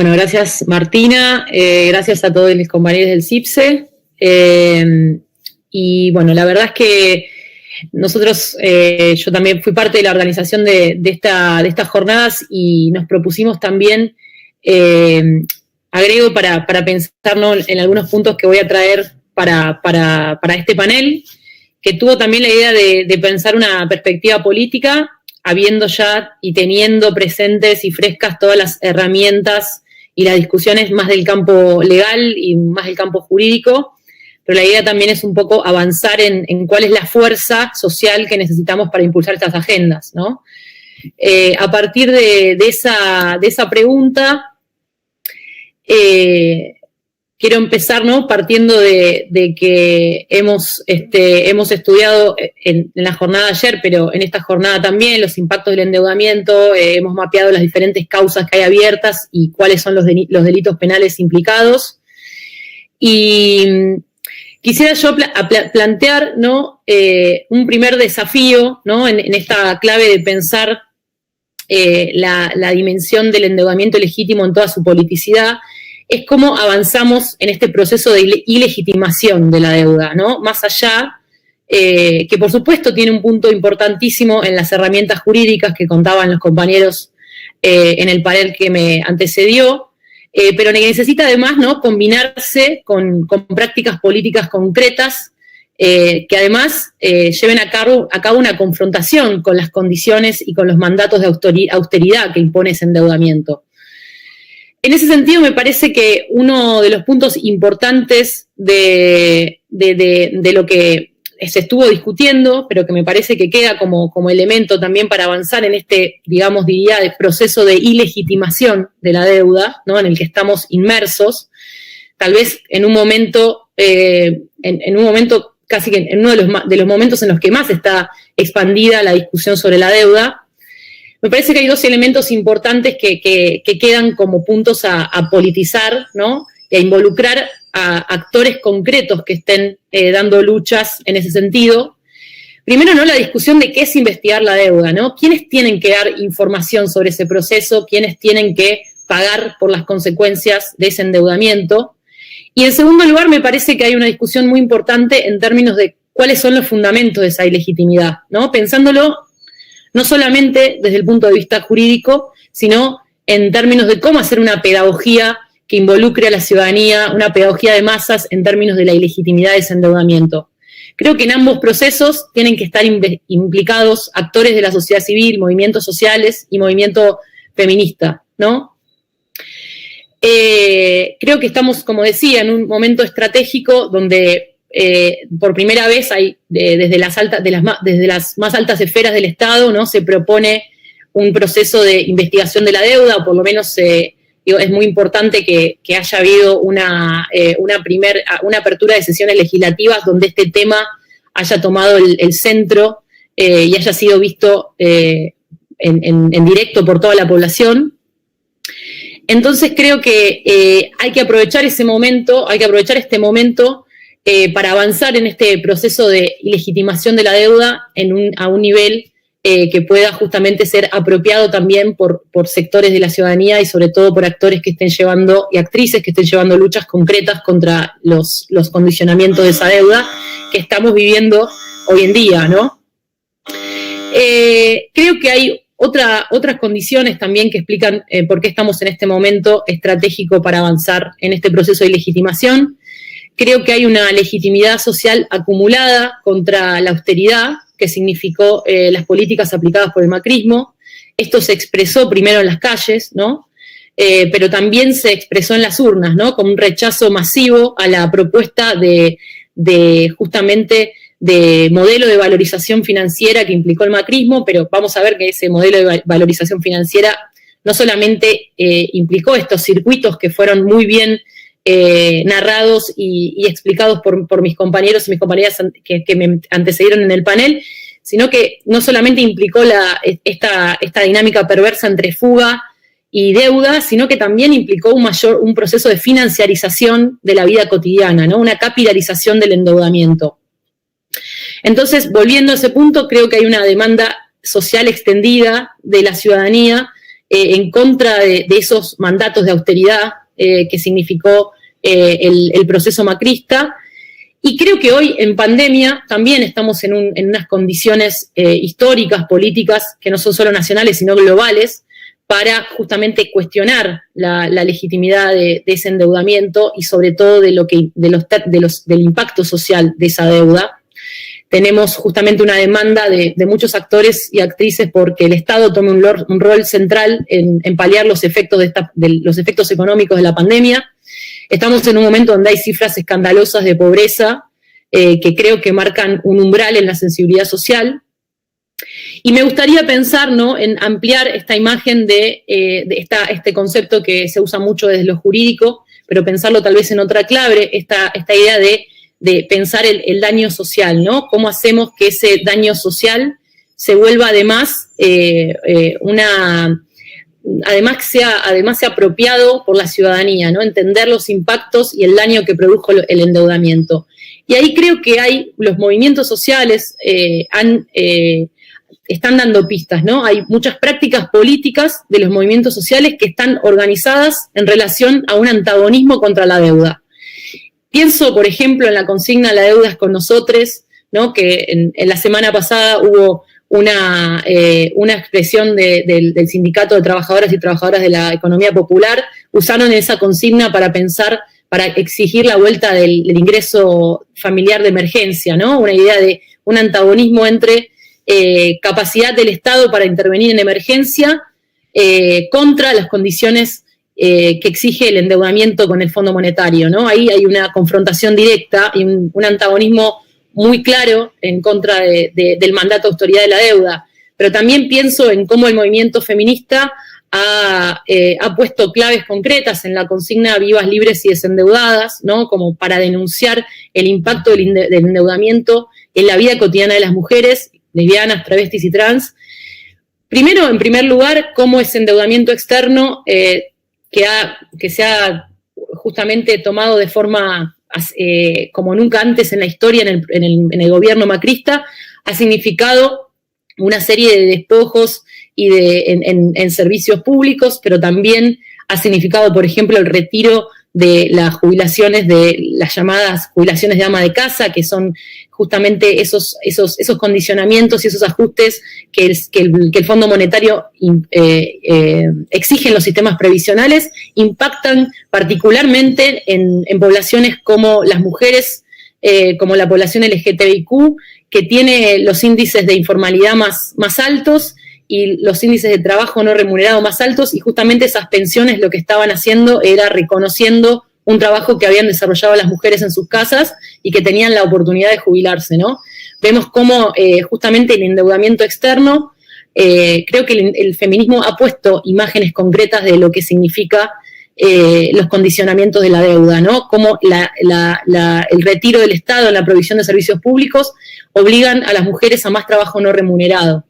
Bueno, gracias Martina, gracias a todos los compañeros del CIPSE. Y bueno, la verdad es que nosotros, yo también fui parte de la organización de estas jornadas y nos propusimos también, agrego para pensarnos en algunos puntos que voy a traer para este panel, que tuvo también la idea de pensar una perspectiva política, habiendo ya y teniendo presentes y frescas todas las herramientas y las discusiones más del campo legal y más del campo jurídico, pero la idea también es un poco avanzar en cuál es la fuerza social que necesitamos para impulsar estas agendas, ¿no? A partir de esa pregunta, quiero empezar, ¿no?, partiendo de que hemos estudiado en la jornada de ayer, pero en esta jornada también, los impactos del endeudamiento, hemos mapeado las diferentes causas que hay abiertas y cuáles son los delitos penales implicados. Y quisiera yo plantear, ¿no?, un primer desafío, ¿no?, en esta clave de pensar la dimensión del endeudamiento legítimo en toda su politicidad, es cómo avanzamos en este proceso de ilegitimación de la deuda, ¿no? Más allá, que por supuesto tiene un punto importantísimo en las herramientas jurídicas que contaban los compañeros en el panel que me antecedió, pero que necesita además, ¿no?, combinarse con prácticas políticas concretas que además lleven a cabo una confrontación con las condiciones y con los mandatos de austeridad que impone ese endeudamiento. En ese sentido, me parece que uno de los puntos importantes de lo que se estuvo discutiendo, pero que me parece que queda como elemento también para avanzar en este, digamos, diría, de proceso de ilegitimación de la deuda, ¿no?, en el que estamos inmersos, tal vez en un momento, casi que en uno de los momentos en los que más está expandida la discusión sobre la deuda. Me parece que hay dos elementos importantes que quedan como puntos a politizar, ¿no?, y a involucrar a actores concretos que estén dando luchas en ese sentido. Primero, ¿no?, la discusión de qué es investigar la deuda, ¿no? ¿Quiénes tienen que dar información sobre ese proceso? ¿Quiénes tienen que pagar por las consecuencias de ese endeudamiento? Y en segundo lugar, me parece que hay una discusión muy importante en términos de cuáles son los fundamentos de esa ilegitimidad, ¿no? Pensándolo no solamente desde el punto de vista jurídico, sino en términos de cómo hacer una pedagogía que involucre a la ciudadanía, una pedagogía de masas en términos de la ilegitimidad de ese endeudamiento. Creo que en ambos procesos tienen que estar implicados actores de la sociedad civil, movimientos sociales y movimiento feminista, ¿no? Creo que estamos, como decía, en un momento estratégico donde por primera vez hay, desde las más altas esferas del Estado, ¿no?, se propone un proceso de investigación de la deuda, o por lo menos es muy importante que haya habido una apertura de sesiones legislativas donde este tema haya tomado el centro y haya sido visto en directo por toda la población. Entonces creo que hay que aprovechar este momento para avanzar en este proceso de ilegitimación de la deuda a un nivel que pueda justamente ser apropiado también por sectores de la ciudadanía y sobre todo por actores que estén llevando y actrices que estén llevando luchas concretas contra los condicionamientos de esa deuda que estamos viviendo hoy en día, ¿no? Creo que hay otras condiciones también que explican por qué estamos en este momento estratégico para avanzar en este proceso de ilegitimación. Creo que hay una legitimidad social acumulada contra la austeridad que significó las políticas aplicadas por el macrismo. Esto se expresó primero en las calles, ¿no?, pero también se expresó en las urnas, ¿no?, como un rechazo masivo a la propuesta justamente de modelo de valorización financiera que implicó el macrismo, pero vamos a ver que ese modelo de valorización financiera no solamente implicó estos circuitos que fueron muy bien narrados y explicados por mis compañeros y mis compañeras que me antecedieron en el panel, sino que no solamente implicó esta dinámica perversa entre fuga y deuda, sino que también implicó un proceso de financiarización de la vida cotidiana, ¿no?, una capitalización del endeudamiento. Entonces, volviendo a ese punto, creo que hay una demanda social extendida de la ciudadanía en contra de esos mandatos de austeridad que significó el proceso macrista. Y creo que hoy, en pandemia, también estamos en unas condiciones históricas, políticas, que no son solo nacionales, sino globales, para justamente cuestionar la legitimidad de ese endeudamiento y sobre todo del impacto social de esa deuda. Tenemos justamente una demanda de muchos actores y actrices porque el Estado tome un rol central en paliar los efectos los efectos económicos de la pandemia. Estamos en un momento donde hay cifras escandalosas de pobreza que creo que marcan un umbral en la sensibilidad social. Y me gustaría pensar, ¿no?, en ampliar esta imagen de este concepto que se usa mucho desde lo jurídico, pero pensarlo tal vez en otra clave, esta idea de pensar el daño social, ¿no? Cómo hacemos que ese daño social se vuelva además sea apropiado por la ciudadanía, ¿no? Entender los impactos y el daño que produjo el endeudamiento. Y ahí creo que los movimientos sociales están dando pistas, ¿no? Hay muchas prácticas políticas de los movimientos sociales que están organizadas en relación a un antagonismo contra la deuda. Pienso, por ejemplo, en la consigna "La deuda es con nosotros", ¿no? Que en la semana pasada hubo una expresión del Sindicato de Trabajadoras y Trabajadoras de la Economía Popular. Usaron esa consigna para exigir la vuelta del ingreso familiar de emergencia, ¿no? Una idea de un antagonismo entre capacidad del Estado para intervenir en emergencia contra las condiciones que exige el endeudamiento con el Fondo Monetario, ¿no? Ahí hay una confrontación directa y un antagonismo muy claro en contra del mandato de autoridad de la deuda. Pero también pienso en cómo el movimiento feminista ha puesto claves concretas en la consigna "Vivas, libres y desendeudadas", ¿no? Como para denunciar el impacto del endeudamiento en la vida cotidiana de las mujeres, lesbianas, travestis y trans. Primero, en primer lugar, cómo ese endeudamiento externo que se ha justamente tomado de forma como nunca antes en la historia en el gobierno macrista, ha significado una serie de despojos y en servicios públicos, pero también ha significado, por ejemplo, el retiro de las jubilaciones, de las llamadas jubilaciones de ama de casa, que son justamente esos condicionamientos y esos ajustes que el Fondo Monetario exige en los sistemas previsionales, impactan particularmente en poblaciones como las mujeres, como la población LGTBIQ, que tiene los índices de informalidad más altos y los índices de trabajo no remunerado más altos, y justamente esas pensiones lo que estaban haciendo era reconociendo un trabajo que habían desarrollado las mujeres en sus casas y que tenían la oportunidad de jubilarse, ¿no? Vemos cómo justamente el endeudamiento externo, creo que el feminismo ha puesto imágenes concretas de lo que significa los condicionamientos de la deuda, ¿no? Cómo el retiro del Estado en la provisión de servicios públicos obligan a las mujeres a más trabajo no remunerado.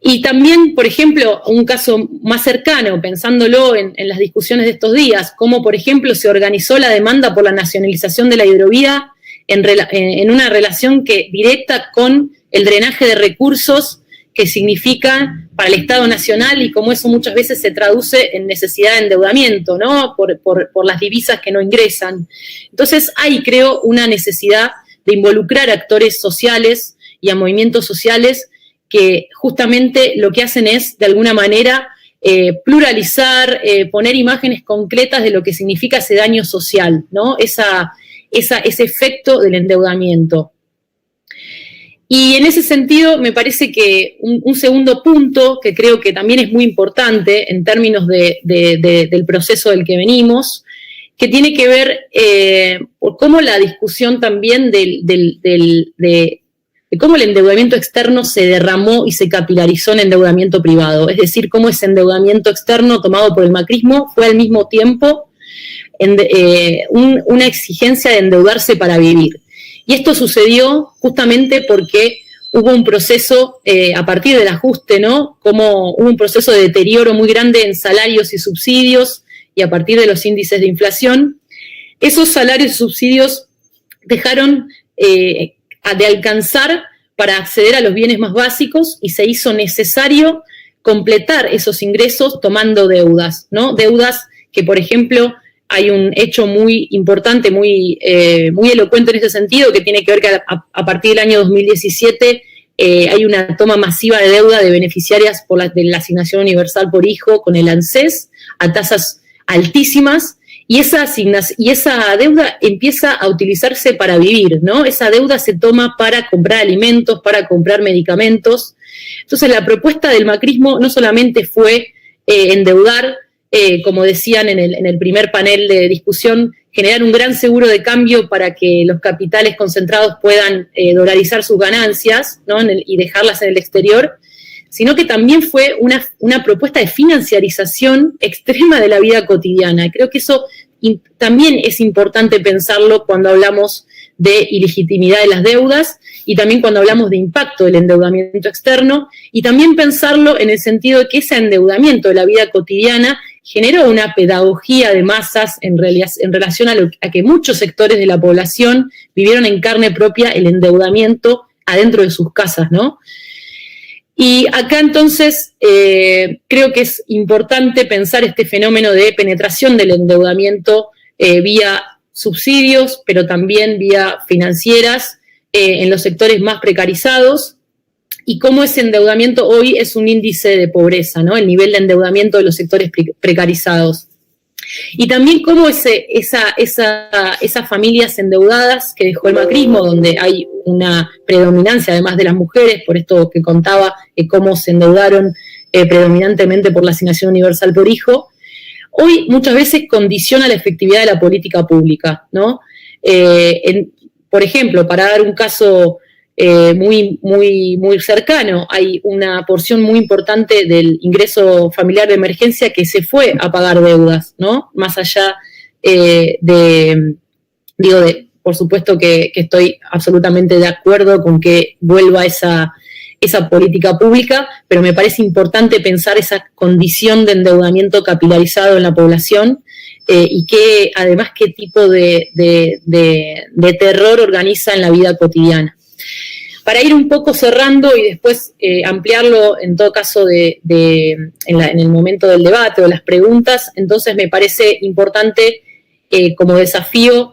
Y también, por ejemplo, un caso más cercano, pensándolo en las discusiones de estos días, cómo, por ejemplo, se organizó la demanda por la nacionalización de la hidrovía en una relación directa con el drenaje de recursos que significa para el Estado Nacional, y cómo eso muchas veces se traduce en necesidad de endeudamiento, ¿no? Por las divisas que no ingresan. Entonces hay, creo, una necesidad de involucrar a actores sociales y a movimientos sociales que justamente lo que hacen es, de alguna manera, pluralizar, poner imágenes concretas de lo que significa ese daño social, ¿no? Ese efecto del endeudamiento. Y en ese sentido, me parece que un segundo punto, que creo que también es muy importante en términos del proceso del que venimos, que tiene que ver por cómo la discusión también de cómo el endeudamiento externo se derramó y se capilarizó en endeudamiento privado. Es decir, cómo ese endeudamiento externo tomado por el macrismo fue al mismo tiempo una exigencia de endeudarse para vivir. Y esto sucedió justamente porque hubo un proceso, a partir del ajuste, ¿no? Como hubo un proceso de deterioro muy grande en salarios y subsidios, y a partir de los índices de inflación, esos salarios y subsidios dejaron de alcanzar para acceder a los bienes más básicos, y se hizo necesario completar esos ingresos tomando deudas, ¿no? Deudas que, por ejemplo, hay un hecho muy importante, muy elocuente en ese sentido, que tiene que ver que a partir del año 2017 hay una toma masiva de deuda de beneficiarias de la asignación universal por hijo con el ANSES a tasas altísimas, y esa deuda empieza a utilizarse para vivir, ¿no? Esa deuda se toma para comprar alimentos, para comprar medicamentos. Entonces la propuesta del macrismo no solamente fue endeudar, como decían en el primer panel de discusión, generar un gran seguro de cambio para que los capitales concentrados puedan dolarizar sus ganancias, ¿no? Y dejarlas en el exterior, sino que también fue una propuesta de financiarización extrema de la vida cotidiana. Creo que eso también es importante pensarlo cuando hablamos de ilegitimidad de las deudas y también cuando hablamos de impacto del endeudamiento externo, y también pensarlo en el sentido de que ese endeudamiento de la vida cotidiana generó una pedagogía de masas en relación a que muchos sectores de la población vivieron en carne propia el endeudamiento adentro de sus casas, ¿no? Y acá entonces creo que es importante pensar este fenómeno de penetración del endeudamiento vía subsidios, pero también vía financieras en los sectores más precarizados, y cómo ese endeudamiento hoy es un índice de pobreza, ¿no? El nivel de endeudamiento de los sectores precarizados. Y también cómo esas familias endeudadas que dejó el macrismo, donde hay una predominancia además de las mujeres, por esto que contaba, cómo se endeudaron predominantemente por la asignación universal por hijo, hoy muchas veces condiciona la efectividad de la política pública, ¿no? Por ejemplo, para dar un caso muy cercano, hay una porción muy importante del ingreso familiar de emergencia que se fue a pagar deudas, ¿no? Más allá por supuesto que estoy absolutamente de acuerdo con que vuelva esa política pública, pero me parece importante pensar esa condición de endeudamiento capilarizado en la población y que además qué tipo de terror organiza en la vida cotidiana. Para ir un poco cerrando y después ampliarlo en todo caso en el momento del debate o las preguntas, entonces me parece importante como desafío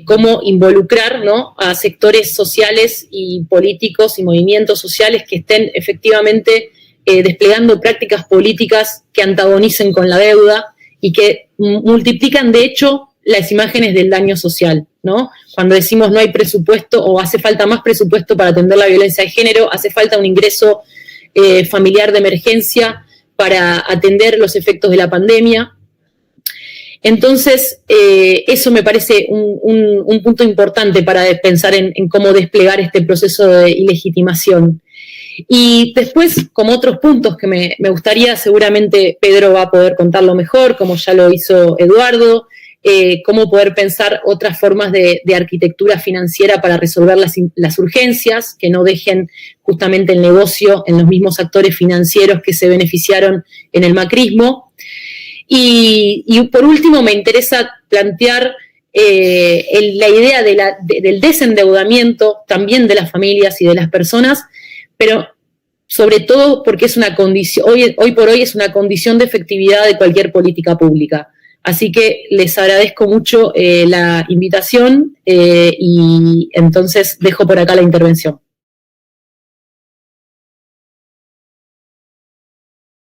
cómo involucrar, ¿no?, a sectores sociales y políticos y movimientos sociales que estén efectivamente desplegando prácticas políticas que antagonicen con la deuda y que multiplican de hecho las imágenes del daño social, ¿no? Cuando decimos no hay presupuesto o hace falta más presupuesto para atender la violencia de género, hace falta un ingreso familiar de emergencia para atender los efectos de la pandemia. Entonces, eso me parece un punto importante para pensar en cómo desplegar este proceso de ilegitimación. Y después, como otros puntos que me gustaría, seguramente Pedro va a poder contarlo mejor, como ya lo hizo Eduardo, cómo poder pensar otras formas de arquitectura financiera para resolver las urgencias, que no dejen justamente el negocio en los mismos actores financieros que se beneficiaron en el macrismo. Y por último, me interesa plantear la idea del desendeudamiento también de las familias y de las personas, pero sobre todo porque es una condición, hoy por hoy es una condición de efectividad de cualquier política pública. Así que les agradezco mucho la invitación y entonces dejo por acá la intervención.